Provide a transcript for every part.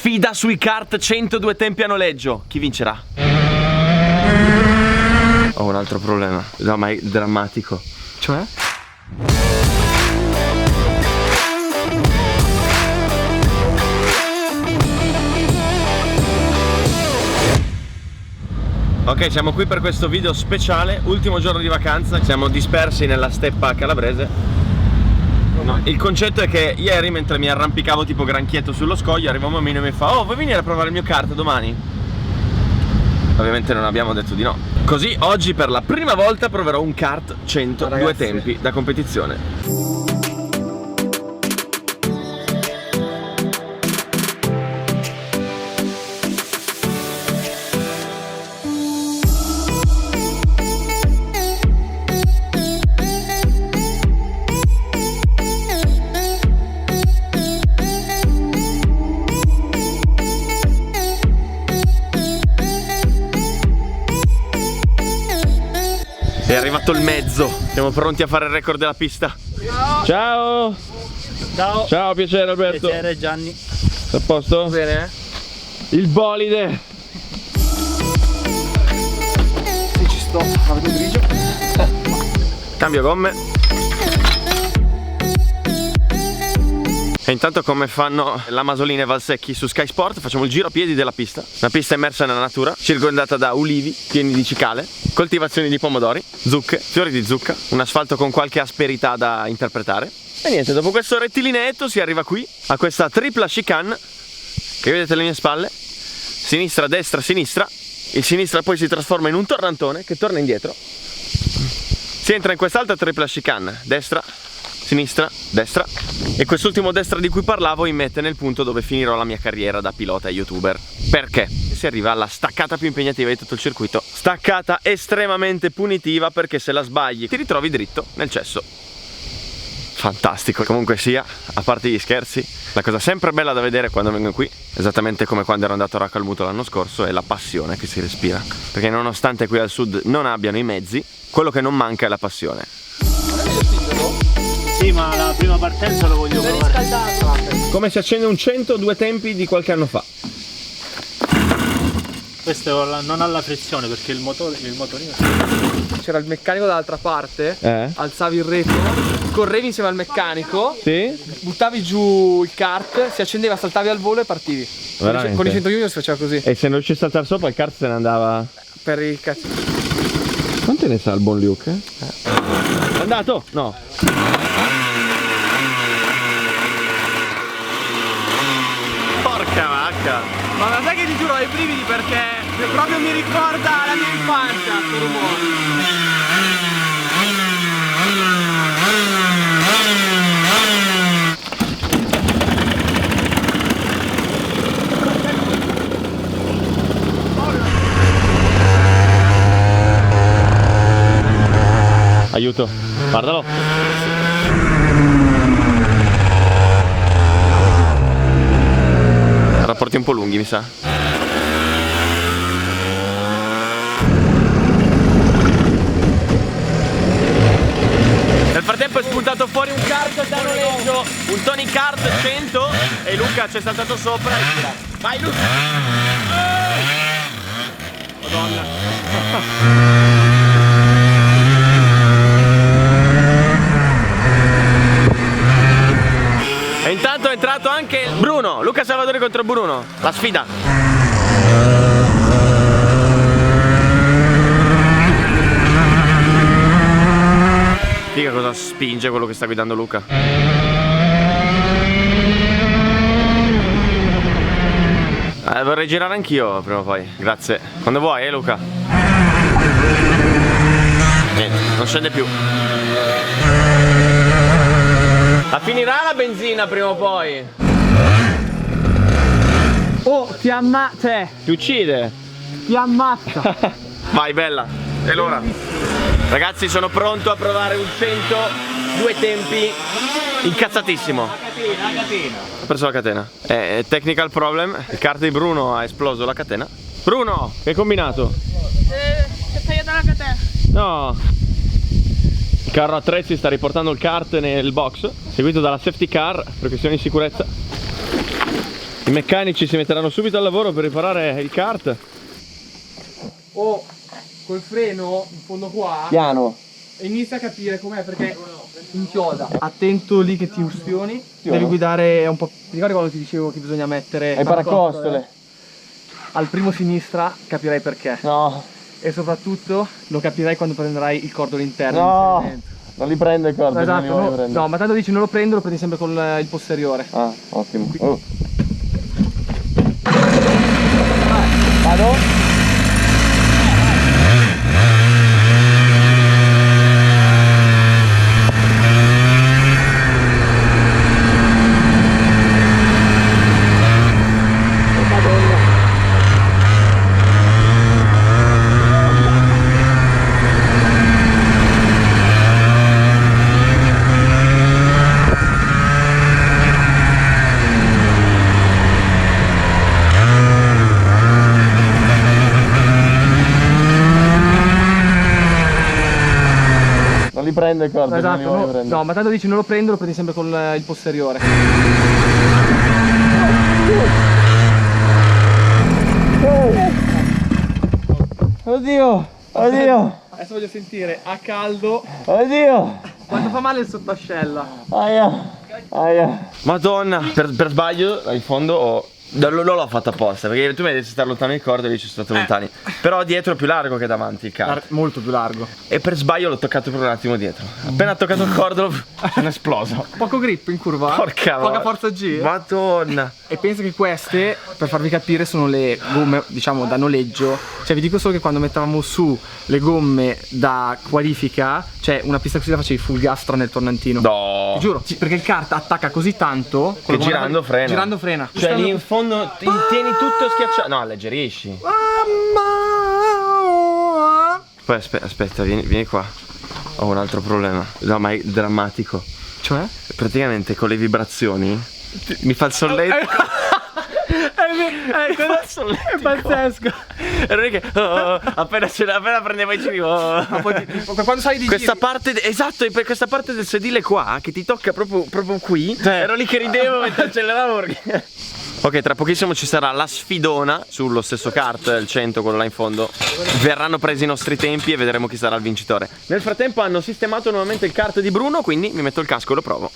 Sfida sui kart 102 tempi a noleggio. Chi vincerà? Ho un altro problema. No, ma è drammatico. Cioè? Ok, siamo qui per questo video speciale, ultimo giorno di vacanza, siamo dispersi nella steppa calabrese. No, il concetto è che ieri, mentre mi arrampicavo tipo granchietto sullo scoglio, arriva un uomino e mi fa: oh, vuoi venire a provare il mio kart domani? Ovviamente non abbiamo detto di no. Così oggi per la prima volta proverò un kart 102 tempi da competizione. È arrivato il mezzo, siamo pronti a fare il record della pista. Ciao! Ciao! Ciao, piacere Alberto. Piacere Gianni. A posto? Bene? Il bolide! Sì, ci sto, ma vedo grigio. Cambio gomme. E intanto, come fanno la Masolina e Valsecchi su Sky Sport, facciamo il giro a piedi della pista. Una pista immersa nella natura, circondata da ulivi pieni di cicale, coltivazioni di pomodori, zucche, fiori di zucca, un asfalto con qualche asperità da interpretare. E niente, dopo questo rettilinetto si arriva qui a questa tripla chicane che vedete alle mie spalle, sinistra, destra, sinistra. Il sinistra poi si trasforma in un tornantone che torna indietro. Si entra in quest'altra tripla chicane, destra, sinistra, destra, e quest'ultimo destra di cui parlavo mi mette nel punto dove finirò la mia carriera da pilota e youtuber. Perché? Si arriva alla staccata più impegnativa di tutto il circuito, staccata estremamente punitiva, perché se la sbagli ti ritrovi dritto nel cesso. Fantastico. Comunque sia, a parte gli scherzi, la cosa sempre bella da vedere quando vengo qui, esattamente come quando ero andato a Raccalmuto l'anno scorso, è la passione che si respira, perché nonostante qui al sud non abbiano i mezzi, quello che non manca è la passione. Sì, ma la prima partenza lo voglio provare. Come si accende un 102 tempi di qualche anno fa. Questo non ha la frizione perché il motorino. C'era il meccanico dall'altra parte, alzavi il retro, correvi insieme al meccanico, Sì? buttavi giù il kart, si accendeva, saltavi al volo e partivi. Veramente? Con i 100 junior si faceva così. E se non riuscissi a saltare sopra il kart se ne andava. Per i cazzi. Quante ne sa il buon Luke? È andato? No. Porca vacca. Ma lo sai che ti giuro, ho i brividi perché proprio mi ricorda la mia infanzia, sto rumore. Aiuto, guardalo. Rapporti un po' lunghi, mi sa. Nel frattempo è spuntato fuori un kart da noleggio, un Tony Kart 100, e Luca ci è saltato sopra e tira. Vai Luca! Madonna! E intanto è entrato anche Bruno, Luca Salvadori contro Bruno, la sfida. Figa cosa spinge quello che sta guidando Luca. Vorrei girare anch'io prima o poi, grazie. Quando vuoi, Luca? Niente, non scende più. La finirà la benzina prima o poi? Oh, ti ammazza! Ti uccide! Ti ammazza! Vai bella, è l'ora. Ragazzi, sono pronto a provare un 102 tempi incazzatissimo. La catena. Ho preso la catena. Technical problem, il kart di Bruno ha esploso la catena. Bruno, che hai combinato? Si è tagliata la catena. No. Il carro attrezzi sta riportando il kart nel box, seguito dalla safety car per questioni di sicurezza. I meccanici si metteranno subito al lavoro per riparare il kart. Oh, col freno in fondo qua Piano. inizia a capire com'è perché inchioda. Attento lì che ti ustioni. Devi guidare un po'. Ti ricordi quando ti dicevo che bisogna mettere Hai paracostole. Al primo sinistra capirai perché. No. E soprattutto lo capirai quando prenderai il cordolo interno. No. Non li prende il cordo. Esatto, no, ma tanto dici non lo prendo, lo prendi sempre con il posteriore. Ah, ottimo. Oh. Vado? Prende il cordo. Esatto, no, ma tanto dici non lo prendo, lo prendi sempre con il posteriore. Oddio, oddio, Adesso voglio sentire a caldo oddio, quanto fa male il sottoascella. aia, aia. Madonna, per sbaglio in fondo non l'ho fatto apposta, perché tu mi hai detto di stare lontano il cordo e lì ci sono stato lontani. Però dietro è più largo che davanti il kart. Molto più largo. E per sbaglio l'ho toccato per un attimo dietro. Appena toccato il cordo sono esploso. Poco grip in curva. Porca Poca vacca. forza G. Madonna. E penso che queste, per farvi capire, sono le gomme, diciamo, da noleggio. Cioè vi dico solo che quando mettevamo su le gomme da qualifica, cioè una pista così la facevi full gas tranne il tornantino. No. Ti giuro, perché il kart attacca così tanto Che girando frena. Girando frena. Cioè lì in fondo tieni tutto schiacciato. No, alleggerisci. Poi aspetta, vieni qua. Ho un altro problema. No, ma è drammatico. Cioè? Praticamente con le vibrazioni mi fa il solletico. È pazzesco. Appena prendevo i cibi. Quando sai di Questa parte, esatto, e per questa parte del sedile qua che ti tocca proprio qui. Ero lì che ridevo mentre acceleravamo perché... Ok, tra pochissimo ci sarà la sfidona sullo stesso kart, il 100, quello là in fondo. Verranno presi i nostri tempi e vedremo chi sarà il vincitore. Nel frattempo hanno sistemato nuovamente il kart di Bruno, quindi mi metto il casco e lo provo.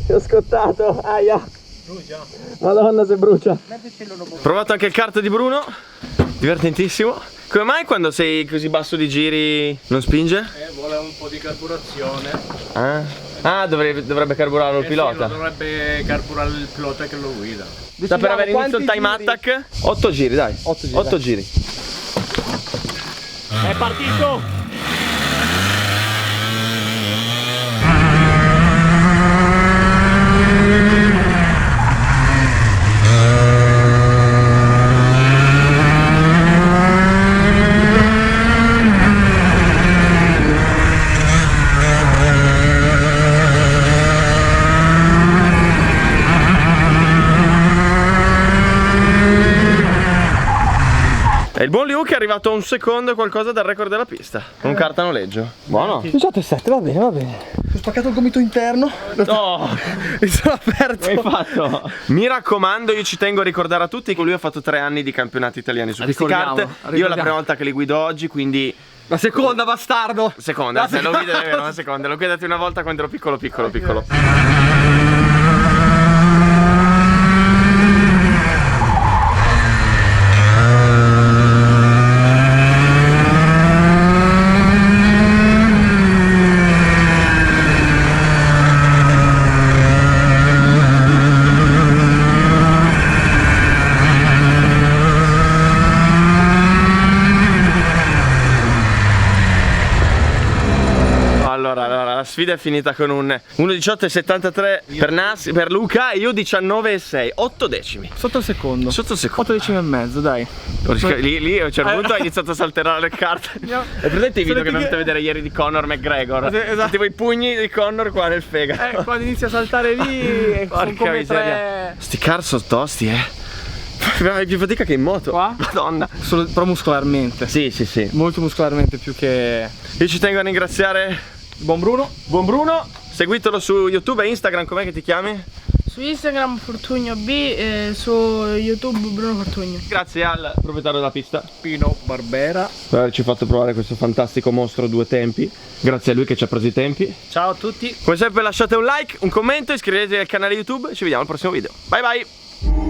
Ho scottato, aia. Brucia. Madonna se brucia. Provato anche il kart di Bruno. Divertentissimo. Come mai quando sei così basso di giri non spinge? Vuole un po' di carburazione. Ah, dovrebbe carburarlo il pilota. Sì, dovrebbe carburare il pilota che lo guida. Sta per avere inizio il time attack. 8 giri, dai. 8 giri. È partito! E il buon Luke è arrivato a un secondo e qualcosa dal record della pista. Un kart a noleggio. Buono. 18,7, va bene, va bene. Ho spaccato il gomito interno. No! Mi sono aperto. Che hai fatto? Mi raccomando, io ci tengo a ricordare a tutti che lui ha fatto 3 anni di campionati italiani su questi kart. Io è la prima volta che li guido oggi, quindi... La seconda, bastardo. Seconda, se lo guidate vero, la seconda. Lo guidate una volta quando ero piccolo. sfida è finita con un 1:18,73 per Nas, per Luca e io 19,6, 8 decimi. Sotto il secondo. Sotto il secondo. 8 decimi e mezzo, dai. Lì a un certo punto ha iniziato a saltare le carte. È presente i video che mi avete a vedere ieri di Conor McGregor? Sì, esatto. Tipo i pugni di Conor qua nel fegato. Quando inizia a saltare lì sono Porca come miseria. 3. Sti car sono tosti, Fai più fatica che in moto. Qua? Madonna. Però muscolarmente. Sì, sì, sì. Molto muscolarmente più che... Io ci tengo a ringraziare Buon Bruno. Buon Bruno. Seguitelo su YouTube e Instagram, com'è che ti chiami? Su Instagram Fortugno B e su YouTube Bruno Fortugno. Grazie al proprietario della pista Pino Barbera. per averci fatto provare questo fantastico mostro 2 tempi. Grazie a lui che ci ha preso i tempi. Ciao a tutti. Come sempre lasciate un like, un commento, iscrivetevi al canale YouTube e ci vediamo al prossimo video. Bye bye!